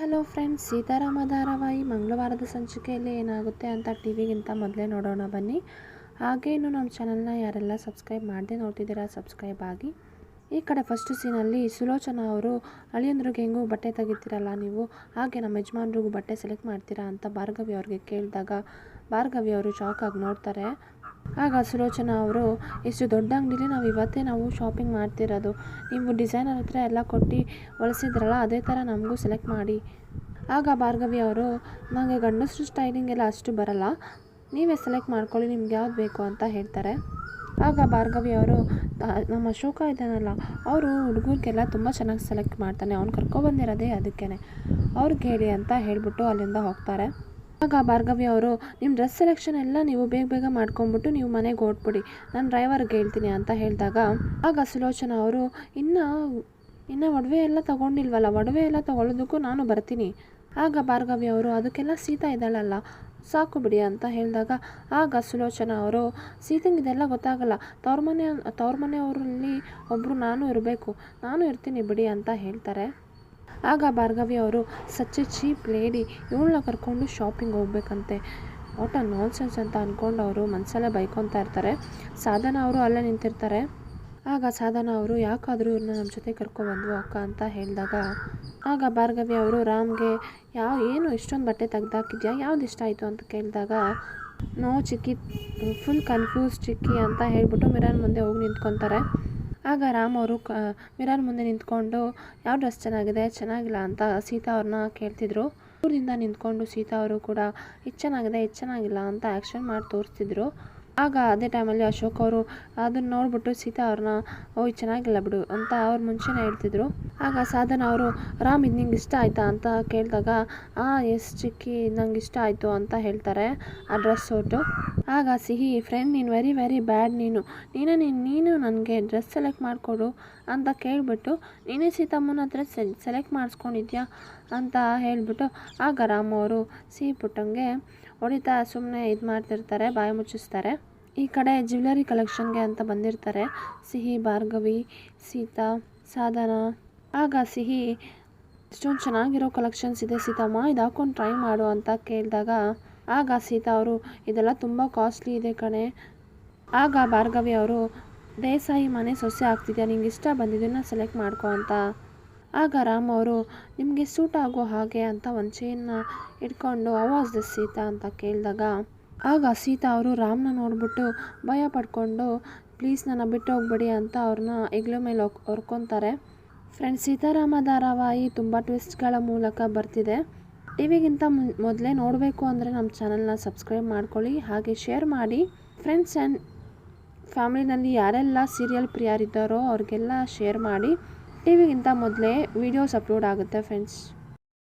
Hello friends, Seetharama ಧಾರಾವಾಹಿ ಮಂಗಳವಾರದ ಸಂಚಿಕೆಯಲ್ಲಿ ಏನಾಗುತ್ತೆ ಅಂತ ಟಿವಿಗಿಂತ ಮೊದಲೇ ನೋಡೋಣ ಬನ್ನಿ. ಹಾಗೆ ಇನ್ನು ನಮ್ಮ ಚಾನಲ್ನ ಯಾರೆಲ್ಲ ಸಬ್ಸ್ಕ್ರೈಬ್ ಮಾಡದೆ ನೋಡ್ತಿದ್ದೀರಾ ಸಬ್ಸ್ಕ್ರೈಬ್ ಆಗಿ. ಈ ಕಡೆ ಫಸ್ಟ್ ಸೀನಲ್ಲಿ ಸುಲೋಚನಾ ಅವರು ಅಳಿಯಂದ್ರಿಗೆ ಹೆಂಗೂ ಬಟ್ಟೆ ತೆಗಿತೀರಲ್ಲ ನೀವು, ಹಾಗೆ ನಮ್ಮ ಯಜಮಾನ್ರಿಗೂ ಬಟ್ಟೆ ಸೆಲೆಕ್ಟ್ ಮಾಡ್ತೀರಾ ಅಂತ ಭಾರ್ಗವಿ ಅವ್ರಿಗೆ ಕೇಳಿದಾಗ ಭಾರ್ಗವಿ ಅವರು ಶಾಕ್ ಆಗಿ ನೋಡ್ತಾರೆ. ಆಗ ಸುಲೋಚನಾ ಅವರು, ಇಷ್ಟು ದೊಡ್ಡ ಅಂಗಡಿಲಿ ನಾವು ಶಾಪಿಂಗ್ ಮಾಡ್ತಿರೋದು, ನೀವು ಡಿಸೈನರ್ ಹತ್ರ ಎಲ್ಲ ಕೊಟ್ಟು ಹೊಲಿಸಿದ್ರಲ್ಲ ಅದೇ ಥರ ನಮಗೂ ಸೆಲೆಕ್ಟ್ ಮಾಡಿ. ಆಗ ಭಾರ್ಗವಿ ಅವರು, ನನಗೆ ಗಂಡಸ್ರು ಸ್ಟೈಲಿಂಗ್ ಎಲ್ಲ ಅಷ್ಟು ಬರಲ್ಲ, ನೀವೇ ಸೆಲೆಕ್ಟ್ ಮಾಡ್ಕೊಳ್ಳಿ ನಿಮ್ಗೆ ಯಾವ್ದು ಬೇಕು ಅಂತ ಹೇಳ್ತಾರೆ. ಆಗ ಭಾರ್ಗವಿ ಅವರು, ನಮ್ಮ ಅಶೋಕ ಇದ್ದಾನಲ್ಲ ಅವರು ಹುಡುಗರಿಗೆಲ್ಲ ತುಂಬ ಚೆನ್ನಾಗಿ ಸೆಲೆಕ್ಟ್ ಮಾಡ್ತಾನೆ, ಅವ್ನು ಕರ್ಕೊಬಂದಿರೋದೇ ಅದಕ್ಕೇ, ಅವ್ರಿಗೆ ಹೇಳಿ ಅಂತ ಹೇಳಿಬಿಟ್ಟು ಅಲ್ಲಿಂದ ಹೋಗ್ತಾರೆ. ಆಗ ಭಾರ್ಗವಿ ಅವರು, ನಿಮ್ಮ ಡ್ರೆಸ್ ಸೆಲೆಕ್ಷನ್ ಎಲ್ಲ ನೀವು ಬೇಗ ಮಾಡ್ಕೊಂಬಿಟ್ಟು ನೀವು ಮನೆಗೆ ಹೊರಟ್ಬಿಡಿ, ನಾನು ಡ್ರೈವರ್ಗೆ ಹೇಳ್ತೀನಿ ಅಂತ ಹೇಳಿದಾಗ ಆಗ ಸುಲೋಚನಾ ಅವರು, ಇನ್ನು ಒಡವೆ ಎಲ್ಲ ತೊಗೊಂಡಿಲ್ವಲ್ಲ, ಒಡವೆ ಎಲ್ಲ ತೊಗೊಳ್ಳೋದಕ್ಕೂ ನಾನು ಬರ್ತೀನಿ. ಆಗ ಭಾರ್ಗವಿ ಅವರು, ಅದಕ್ಕೆಲ್ಲ ಸೀತಾ ಇದ್ದಾಳಲ್ಲ ಸಾಕು ಬಿಡಿ ಅಂತ ಹೇಳಿದಾಗ ಆಗ ಸುಲೋಚನಾ ಅವರು, ಸೀತಂಗೆ ಇದೆಲ್ಲ ಗೊತ್ತಾಗಲ್ಲ, ತವ್ರ ಮನೆಯವರಲ್ಲಿ ಒಬ್ಬರು ನಾನು ಇರಬೇಕು, ನಾನು ಇರ್ತೀನಿ ಬಿಡಿ ಅಂತ ಹೇಳ್ತಾರೆ. ಆಗ ಭಾರ್ಗವಿ ಅವರು, ಸಚ್ ಎ ಚೀಪ್ ಲೇಡಿ, ಇವಳನ್ನ ಕರ್ಕೊಂಡು ಶಾಪಿಂಗ್ ಹೋಗ್ಬೇಕಂತೆ, ವಾಟ್ ಅ ನಾನ್ಸೆನ್ಸ್ ಅಂತ ಅಂದ್ಕೊಂಡು ಅವರು ಮನಸಲ್ಲೇ ಬೈಕೊತಾ ಇರ್ತಾರೆ. ಸಾಧನಾ ಅವರು ಅಲ್ಲೇ ನಿಂತಿರ್ತಾರೆ. ಆಗ ಸಾಧನಾ ಅವರು, ಯಾಕಾದರೂ ಇವ್ರನ್ನ ನಮ್ಮ ಜೊತೆ ಕರ್ಕೊಬಂದ್ವು ಅಕ್ಕ ಅಂತ ಹೇಳಿದಾಗ ಆಗ ಭಾರ್ಗವಿ ಅವರು ರಾಮ್ಗೆ, ಏನು ಇಷ್ಟೊಂದು ಬಟ್ಟೆ ತೆಗ್ದಾಕಿದ್ಯಾ, ಯಾವ್ದು ಇಷ್ಟ ಆಯಿತು ಅಂತ ಕೇಳಿದಾಗ ನೋ ಚಿಕ್ಕಿ, ಫುಲ್ ಕನ್ಫ್ಯೂಸ್ ಚಿಕ್ಕಿ ಅಂತ ಹೇಳ್ಬಿಟ್ಟು ಮಿರರ್ ಮುಂದೆ ಹೋಗಿ ನಿಂತ್ಕೊತಾರೆ. ಆಗ ರಾಮ್ ಅವರು ಮಿರರ್ ಮುಂದೆ ನಿಂತ್ಕೊಂಡು ಯಾವ ಡ್ರೆಸ್ ಚೆನ್ನಾಗಿಲ್ಲ ಅಂತ ಸೀತಾ ಅವ್ರನ್ನ ಕೇಳ್ತಿದ್ರು. ದೂರದಿಂದ ನಿಂತ್ಕೊಂಡು ಸೀತಾ ಅವರು ಕೂಡ ಇದು ಚೆನ್ನಾಗಿಲ್ಲ ಅಂತ ಆ್ಯಕ್ಷನ್ ಮಾಡಿ ತೋರಿಸ್ತಿದ್ರು. ಆಗ ಅದೇ ಟೈಮಲ್ಲಿ ಅಶೋಕ್ ಅವರು ಅದನ್ನು ನೋಡ್ಬಿಟ್ಟು ಸೀತಾ ಅವ್ರನ್ನ, ಇದು ಚೆನ್ನಾಗಿಲ್ಲ ಬಿಡು ಅಂತ ಅವ್ರು ಮುಂಚೆನೇ ಹೇಳ್ತಿದ್ರು. ಆಗ ಸಾಧನಾ ಅವರು, ರಾಮ್ ಇದು ನಿಂಗೆ ಇಷ್ಟ ಆಯಿತಾ ಅಂತ ಕೇಳಿದಾಗ ಎಸ್ ಚಿಕ್ಕಿ ನಂಗೆ ಇಷ್ಟ ಆಯಿತು ಅಂತ ಹೇಳ್ತಾರೆ ಆ ಡ್ರೆಸ್ ಸೂಟು. ಆಗ ಸಿಹಿ, ಫ್ರೆಂಡ್ ನೀನು ವೆರಿ ವೆರಿ ಬ್ಯಾಡ್, ನೀನು ನನಗೆ ಡ್ರೆಸ್ ಸೆಲೆಕ್ಟ್ ಮಾಡಿಕೊಡು ಅಂತ ಕೇಳಿಬಿಟ್ಟು ನೀನೇ ಸೀತಮ್ಮನ ಹತ್ರ ಸೆಲೆಕ್ಟ್ ಮಾಡಿಸ್ಕೊಂಡಿದ್ಯಾ ಅಂತ ಹೇಳಿಬಿಟ್ಟು ಆಗ ರಾಮ್ ಅವರು ಸಿಹಿ ಪುಟ್ಟಂಗೆ ಹೊಡಿತಾ ಸುಮ್ಮನೆ ಇದು ಮಾಡ್ತಿರ್ತಾರೆ, ಬಾಯಿ ಮುಚ್ಚಿಸ್ತಾರೆ. ಈ ಕಡೆ ಜ್ಯುವೆಲರಿ ಕಲೆಕ್ಷನ್ಗೆ ಅಂತ ಬಂದಿರ್ತಾರೆ ಸಿಹಿ, ಭಾರ್ಗವಿ, ಸೀತಾ, ಸಾಧನಾ. ಆಗ ಸಿಹಿ, ಇಷ್ಟೊಂದು ಚೆನ್ನಾಗಿರೋ ಕಲೆಕ್ಷನ್ಸ್ ಇದೆ ಸೀತಮ್ಮ, ಇದು ಹಾಕೊಂಡು ಟ್ರೈ ಮಾಡು ಅಂತ ಕೇಳಿದಾಗ ಆಗ ಸೀತಾ ಅವರು, ಇದೆಲ್ಲ ತುಂಬ ಕಾಸ್ಟ್ಲಿ ಇದೆ ಕಣೆ. ಆಗ ಭಾರ್ಗವಿ ಅವರು, ದೇಸಾಯಿ ಮನೆ ಸೊಸೆ ಆಗ್ತಿದ್ಯಾ, ನಿಂಗೆ ಇಷ್ಟ ಬಂದಿದ್ದನ್ನು ಸೆಲೆಕ್ಟ್ ಮಾಡ್ಕೊ ಅಂತ. ಆಗ ರಾಮ್ ಅವರು, ನಿಮಗೆ ಸೂಟ್ ಆಗೋ ಹಾಗೆ ಅಂತ ಒಂದು ಚೈನ್ನ ಇಟ್ಕೊಂಡು ಅವಾಜ್ ದ ಸೀತಾ ಅಂತ ಕೇಳಿದಾಗ ಆಗ ಸೀತಾ ಅವರು ರಾಮ್ನ ನೋಡ್ಬಿಟ್ಟು ಭಯ ಪಡ್ಕೊಂಡು, ಪ್ಲೀಸ್ ನನ್ನ ಬಿಟ್ಟು ಹೋಗ್ಬೇಡಿ ಅಂತ ಅವ್ರನ್ನ ಹೆಗ್ಲ ಮೇಲೆ ಹೊರ್ಕೊತಾರೆ. ಫ್ರೆಂಡ್ಸ್, ಸೀತಾರಾಮ ಧಾರಾವಾಹಿ ತುಂಬ ಟ್ವಿಸ್ಟ್ಗಳ ಮೂಲಕ ಬರ್ತಿದೆ. ಟಿವಿಗಿಂತ ಮೊದಲೇ ನೋಡಬೇಕು ಅಂದರೆ ನಮ್ಮ ಚಾನಲ್ನ ಸಬ್ಸ್ಕ್ರೈಬ್ ಮಾಡ್ಕೊಳ್ಳಿ, ಹಾಗೆ ಶೇರ್ ಮಾಡಿ. ಫ್ರೆಂಡ್ಸ್ ಆ್ಯಂಡ್ ಫ್ಯಾಮಿಲಿನಲ್ಲಿ ಯಾರೆಲ್ಲ ಸೀರಿಯಲ್ ಪ್ರಿಯರಿದ್ದಾರೋ ಅವ್ರಿಗೆಲ್ಲ ಶೇರ್ ಮಾಡಿ. ಟಿವಿಗಿಂತ ಮೊದಲೇ ವೀಡಿಯೋಸ್ ಅಪ್ಲೋಡ್ ಆಗುತ್ತೆ ಫ್ರೆಂಡ್ಸ್.